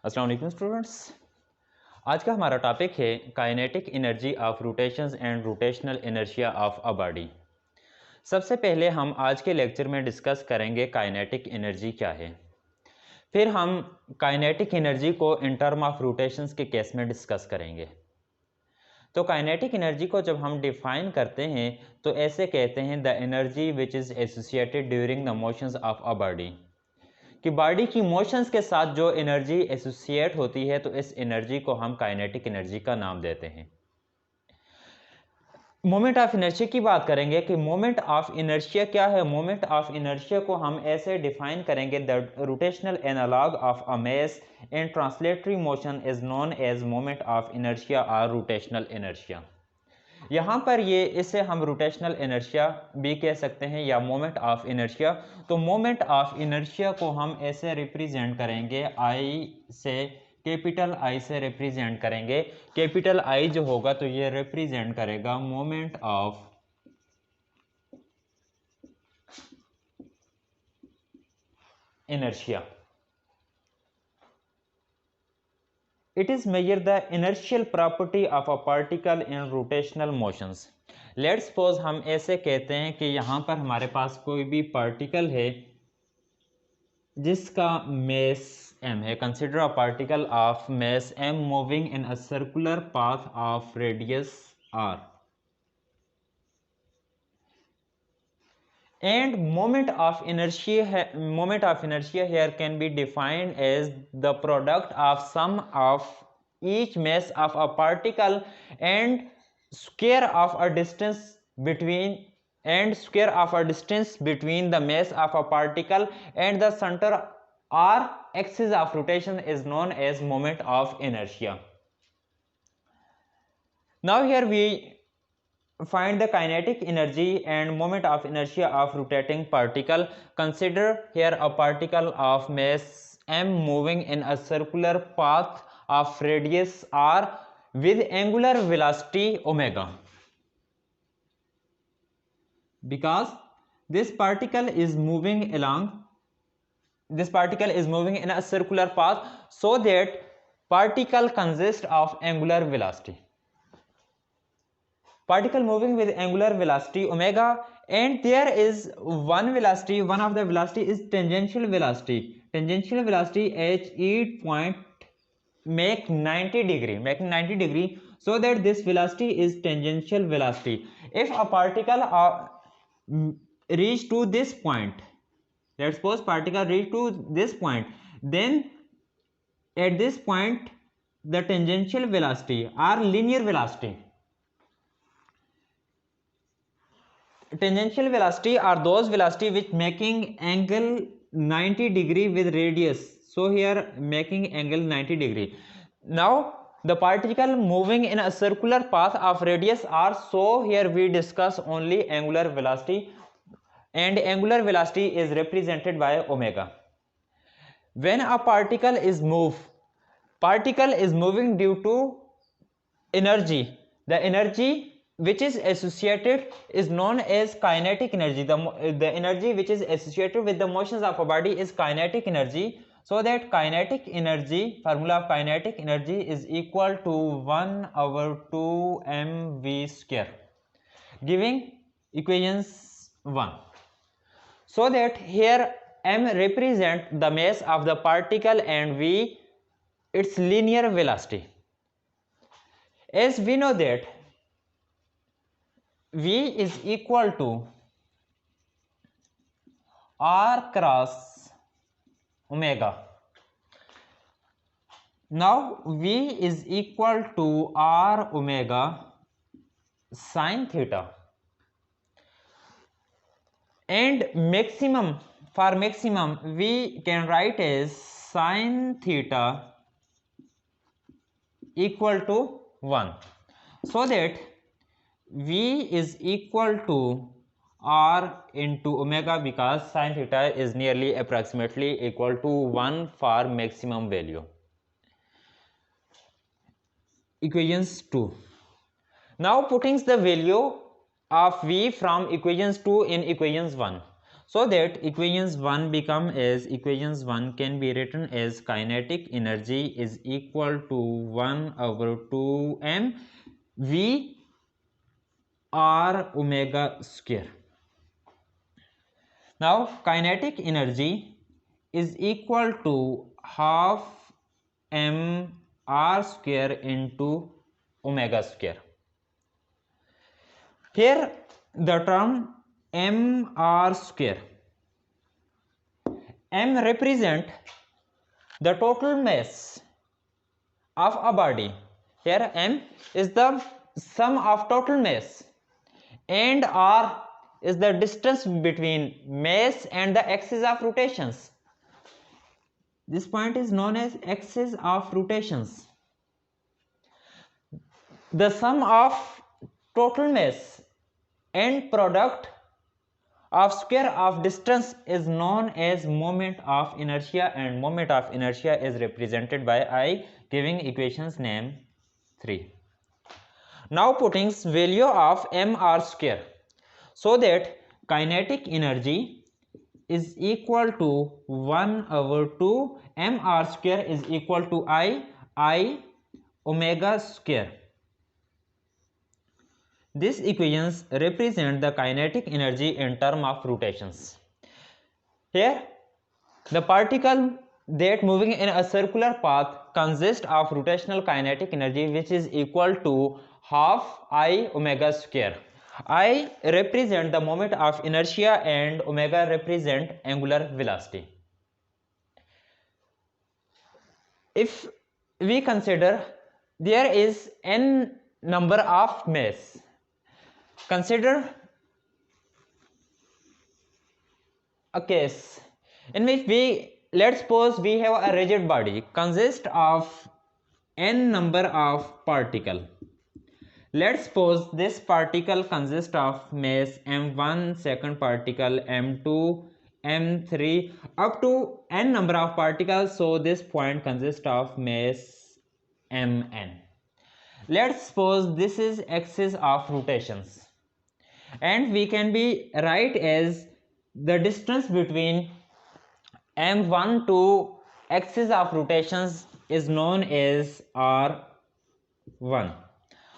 अस्सलाम वालेकुम स्टूडेंट्स। आज का हमारा टॉपिक है kinetic energy of rotations and rotational inertia of a body. सबसे पहले हम आज के लेक्चर में डिस्कस करेंगे काइनेटिक एनर्जी क्या है। फिर हम काइनेटिक एनर्जी को इन टर्म ऑफ रोटेशंस के केस में डिस्कस करेंगे। तो काइनेटिक एनर्जी को जब हम डिफाइन करते हैं तो ऐसे कहते हैं the energy which is associated during the motions of a body, कि बॉडी की मोशंस के साथ जो एनर्जी एसोसिएट होती है तो इस एनर्जी को हम काइनेटिक एनर्जी का नाम देते हैं। मोमेंट ऑफ इनर्शिया की बात करेंगे कि मोमेंट ऑफ इनर्शिया क्या है। मोमेंट ऑफ इनर्शिया को हम ऐसे डिफाइन करेंगे the rotational analog of a mass in translatory motion is known as moment of inertia और रोटेशनल इनर्शिया। यहाँ पर ये इसे हम रोटेशनल इनर्शिया भी कह सकते हैं या मोमेंट ऑफ इनर्शिया। तो मोमेंट ऑफ इनर्शिया को हम ऐसे रिप्रेजेंट करेंगे, आई से, कैपिटल आई से रिप्रेजेंट करेंगे। कैपिटल आई जो होगा तो ये रिप्रेजेंट करेगा moment of inertia. It is measure the inertial property of a particle in rotational motions. Let's suppose हम ऐसे कहते हैं कि यहाँ पर हमारे पास कोई भी पार्टिकल है जिसका mass m है। Consider a particle of mass m moving in a circular path of radius r. And moment of inertia here can be defined as the product of sum of each mass of a particle and square of a distance between the mass of a particle and the center or axis of rotation is known as moment of inertia. Now here we find the kinetic energy and moment of inertia of rotating particle. Consider here a particle of mass m moving in a circular path of radius r with angular velocity omega. Because this particle is moving in a circular path, so that particle consists of angular velocity. Particle moving with angular velocity omega, and there is one of the velocity is tangential velocity. Tangential velocity at each point making 90 degree, so that this velocity is tangential velocity. If a particle reach to this point, let's suppose particle reach to this point, then at this point the tangential velocity or linear velocity. Tangential velocity are those velocity which making angle 90 degree with radius. So here making angle 90 degree. Now the particle moving in a circular path of radius r, so here we discuss only angular velocity, and angular velocity is represented by omega. When a particle is moving due to energy, the energy which is associated is known as kinetic energy. The energy which is associated with the motions of a body is kinetic energy. So that kinetic energy, formula of kinetic energy is equal to 1/2 mv square, giving equations 1. So that here m represent the mass of the particle and v its linear velocity. As we know that v is equal to r cross omega. Now v is equal to r omega sin theta, and for maximum we can write as sin theta equal to 1, so that v is equal to r into omega, because sin theta is nearly approximately equal to 1 for maximum value. Equations 2. Now putting the value of v from equations 2 in equations 1. So that equations 1 become as equations 1 can be written as kinetic energy is equal to 1/2 m v r omega square. Now kinetic energy is equal to half m r square into omega square. Here the term m r square, m represent the total mass of a body. Here m is the sum of total mass and r is the distance between mass and the axis of rotations. This point is known as axis of rotations. The sum of total mass and product of square of distance is known as moment of inertia, and moment of inertia is represented by I giving equations name 3. Now putting value of mr square, so that kinetic energy is equal to 1/2 mr square is equal to I omega square. These equations represent the kinetic energy in terms of rotations. Here, the particle that moving in a circular path consists of rotational kinetic energy, which is equal to half I omega square. I represent the moment of inertia and omega represent angular velocity. If we consider there is n number of mass, consider a case in which let's suppose we have a rigid body consist of n number of particle. Let's suppose this particle consists of mass m1, second particle m2, m3 up to n number of particles, so this point consists of mass mn. Let's suppose this is axis of rotations, and we can be write as the distance between m1 to axis of rotations is known as r1,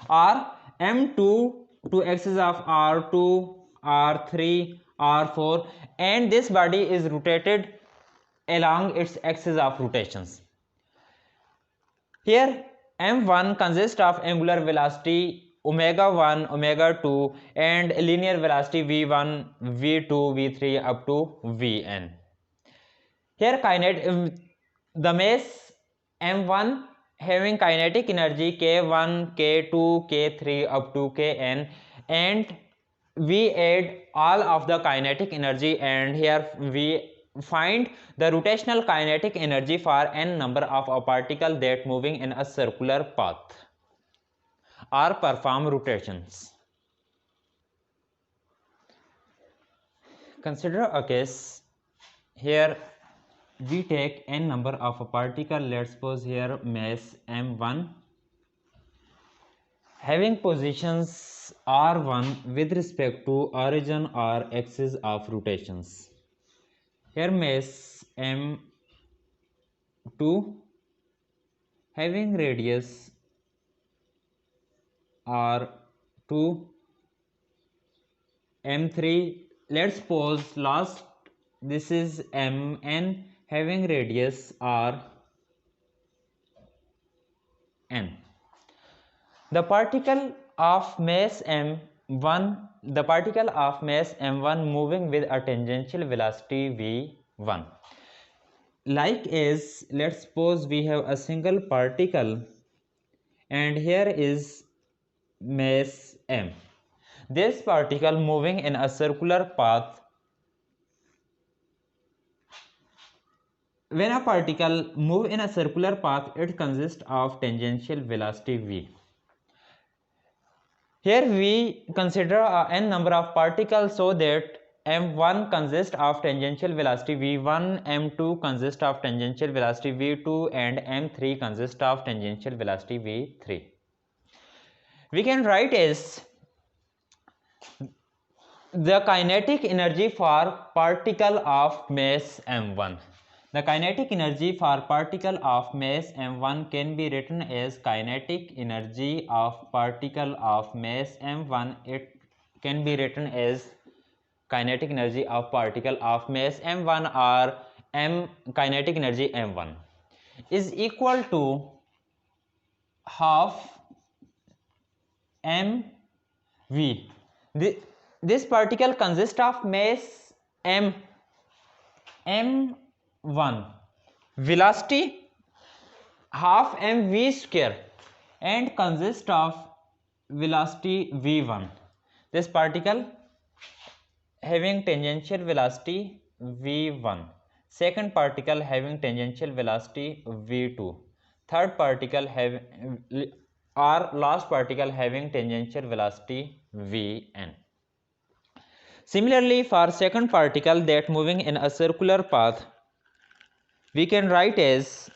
or m2 to axis of r2, r3, r4, and this body is rotated along its axis of rotations. Here m1 consists of angular velocity omega 1, omega 2 and linear velocity v1, v2, v3 up to vn. Here the mass m1 having kinetic energy k1, k2, k3 up to kn, and we add all of the kinetic energy, and here we find the rotational kinetic energy for n number of a particle that moving in a circular path or perform rotations. Consider a case. Here we take n number of a particle. Let's suppose here mass m1 having positions r1 with respect to origin or axis of rotations. Here mass m2 having radius r2, m3, let's suppose last this is mn having radius r n. The particle of mass m1 moving with a tangential velocity v1. Like as let's suppose we have a single particle and here is mass m. This particle moving in a circular path. When a particle move in a circular path, it consists of tangential velocity v. Here we consider n number of particles, so that m1 consists of tangential velocity v1, m2 consists of tangential velocity v2 and m3 consists of tangential velocity v3. We can write as The kinetic energy for particle of mass m1. The kinetic energy for particle of mass m1 can be written as kinetic energy of particle of mass m1. It can be written as kinetic energy of particle of mass m1 or kinetic energy m1 is equal to half mv. This particle consists of mass m1, velocity half mv square, and consists of velocity v1. This particle having tangential velocity v1, second particle having tangential velocity v2, third particle having or last particle having tangential velocity vn. Similarly, for second particle that moving in a circular path, we can write as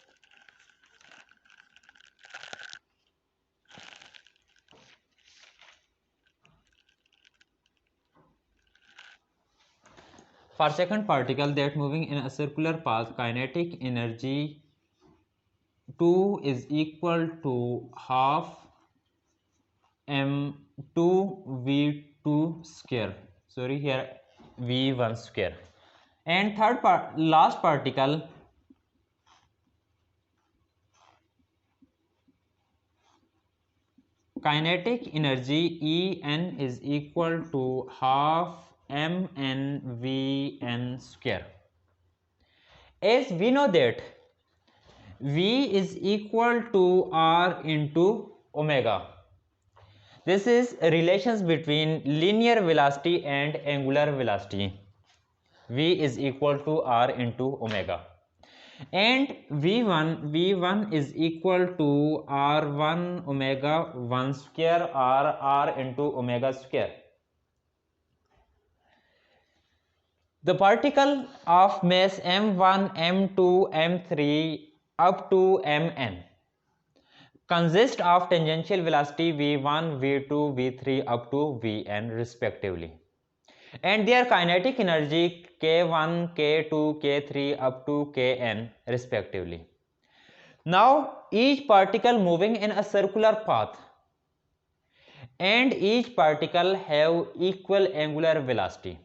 kinetic energy 2 is equal to half m2 v2 square, sorry here v1 square, and last particle kinetic energy En is equal to half mn vn square. As we know that v is equal to r into omega. This is relations between linear velocity and angular velocity. V is equal to r into omega, and v1 is equal to r1 omega 1 square or r into omega square. The particle of mass m1, m2, m3 up to mn consist of tangential velocity v1, v2, v3 up to vn respectively, and their kinetic energy k1, k2, k3 up to kn respectively. Now each particle moving in a circular path, and each particle have equal angular velocity,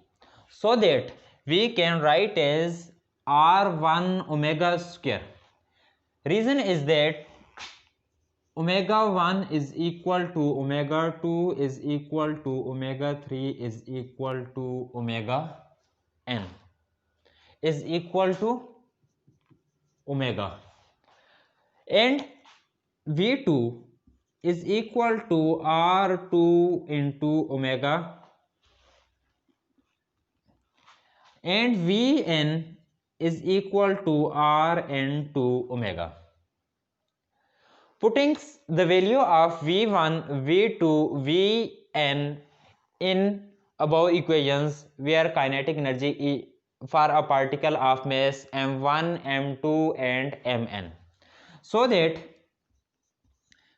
so that we can write as r1 omega square. Reason is that omega 1 is equal to omega 2 is equal to omega 3 is equal to omega n is equal to omega, and v2 is equal to r2 into omega, and vn is equal to rn to omega. Putting the value of v1, v2, vn in above equations, where kinetic energy for a particle of mass m1, m2 and mn, so that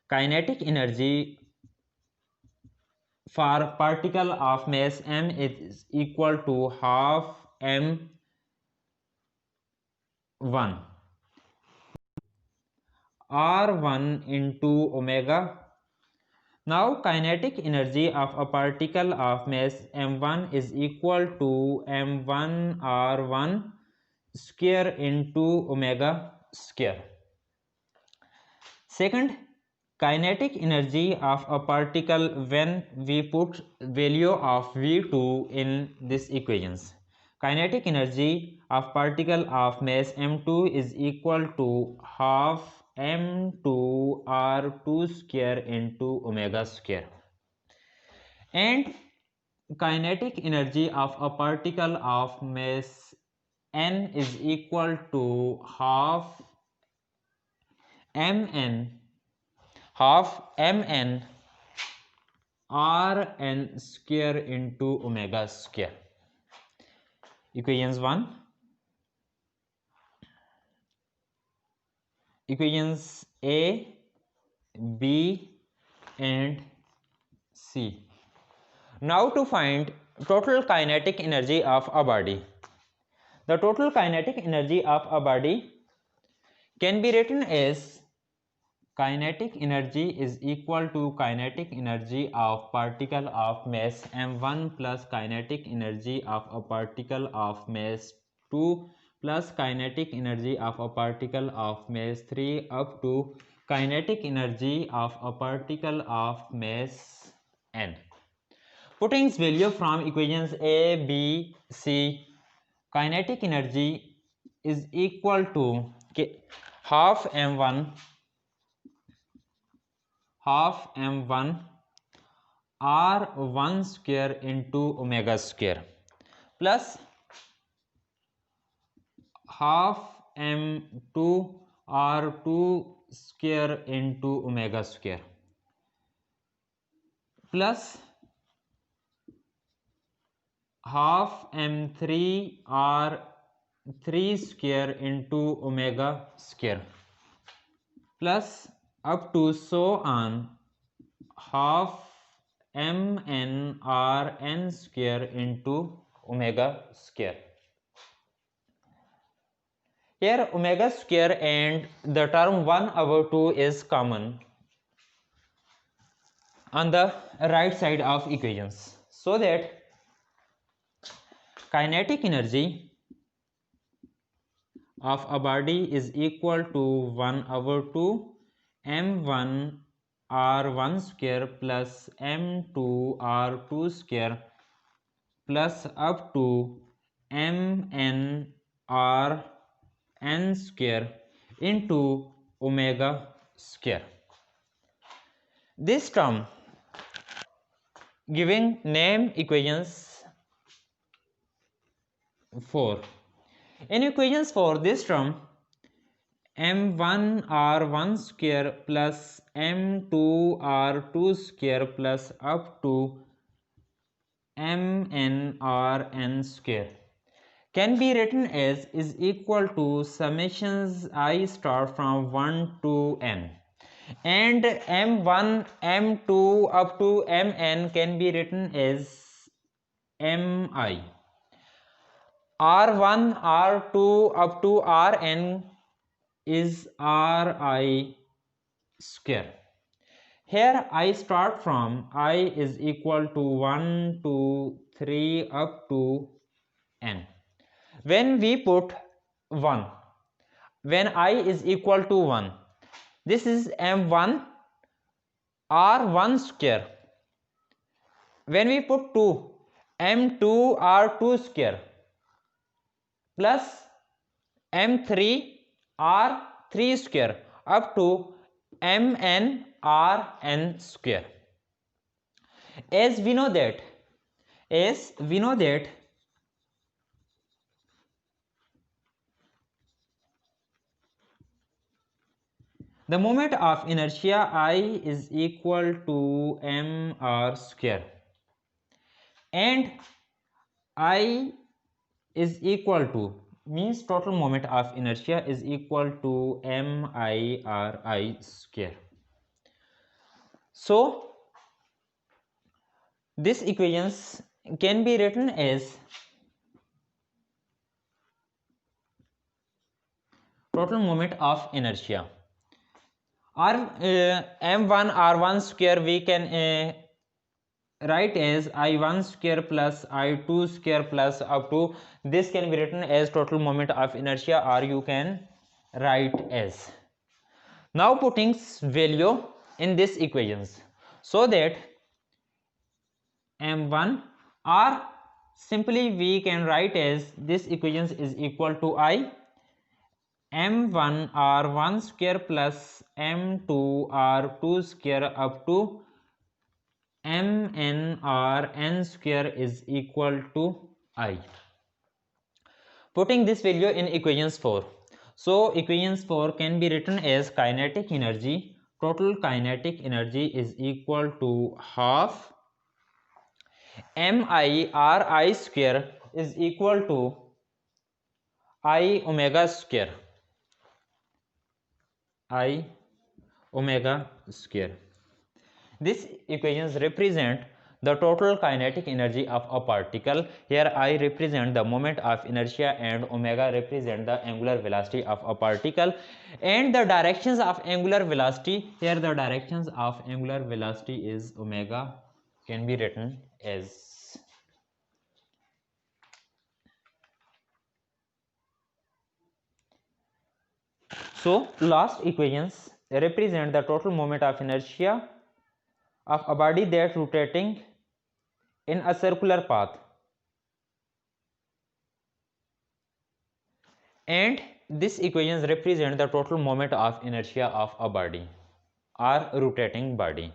kinetic energy for particle of mass m is equal to half m1 r1 into omega. Now kinetic energy of a particle of mass m1 is equal to m1 r1 square into omega square. Second, kinetic energy of a particle when we put value of v2 in this equations. Kinetic energy of particle of mass m2 is equal to half m2 r2 square into omega square, and kinetic energy of a particle of mass n is equal to half mn rn square into omega square. Equations 1. Equations A, B and C. Now to find total kinetic energy of a body. The total kinetic energy of a body can be written as kinetic energy is equal to kinetic energy of particle of mass m1 plus kinetic energy of a particle of mass 2 plus kinetic energy of a particle of mass 3 up to kinetic energy of a particle of mass n. Putting value from equations A, B, C, kinetic energy is equal to half m1 r1 square into omega square plus half m2 r2 square into omega square plus half m3 r3 square into omega square plus up to so on half mn rn square into omega square. Here omega square and the term 1/2 is common on the right side of equations, so that kinetic energy of a body is equal to 1/2 m1 r1 square plus m2 r2 square plus up to mn rn square into omega square. This term giving name equations 4. In equations 4, this term m1 r1 square plus m2 r2 square plus up to mn rn square can be written as is equal to summations I start from 1 to n, and m1 m2 up to mn can be written as mi. r1 r2 up to rn is ri square. Here I start from I is equal to 1 2 3 up to n. When we put 1, when I is equal to 1, this is m1 r1 square. When we put 2, m2 r2 square plus m3 r3 square up to mn rn square. As we know that the moment of inertia I is equal to mr square, and I is equal to means total moment of inertia is equal to mi square. So this equations can be written as total moment of inertia m1 r1 square we can write as I1 square plus I2 square plus up to this can be written as total moment of inertia, or you can write as. Now putting value in this equations, so that m1 or simply we can write as this equations is equal to I m1 r1 square plus m2 r2 square up to mn rn square is equal to I. Putting this value in equations 4. So equations 4 can be written as kinetic energy, total kinetic energy is equal to half mi ri square is equal to I omega square. This equations represent the total kinetic energy of a particle. Here I represent the moment of inertia and omega represent the angular velocity of a particle, and the directions of angular velocity, here the directions of angular velocity is omega, can be written as so last equations represent the total moment of inertia of a body that rotating in a circular path, and these equations represent the total moment of inertia of a body or rotating body.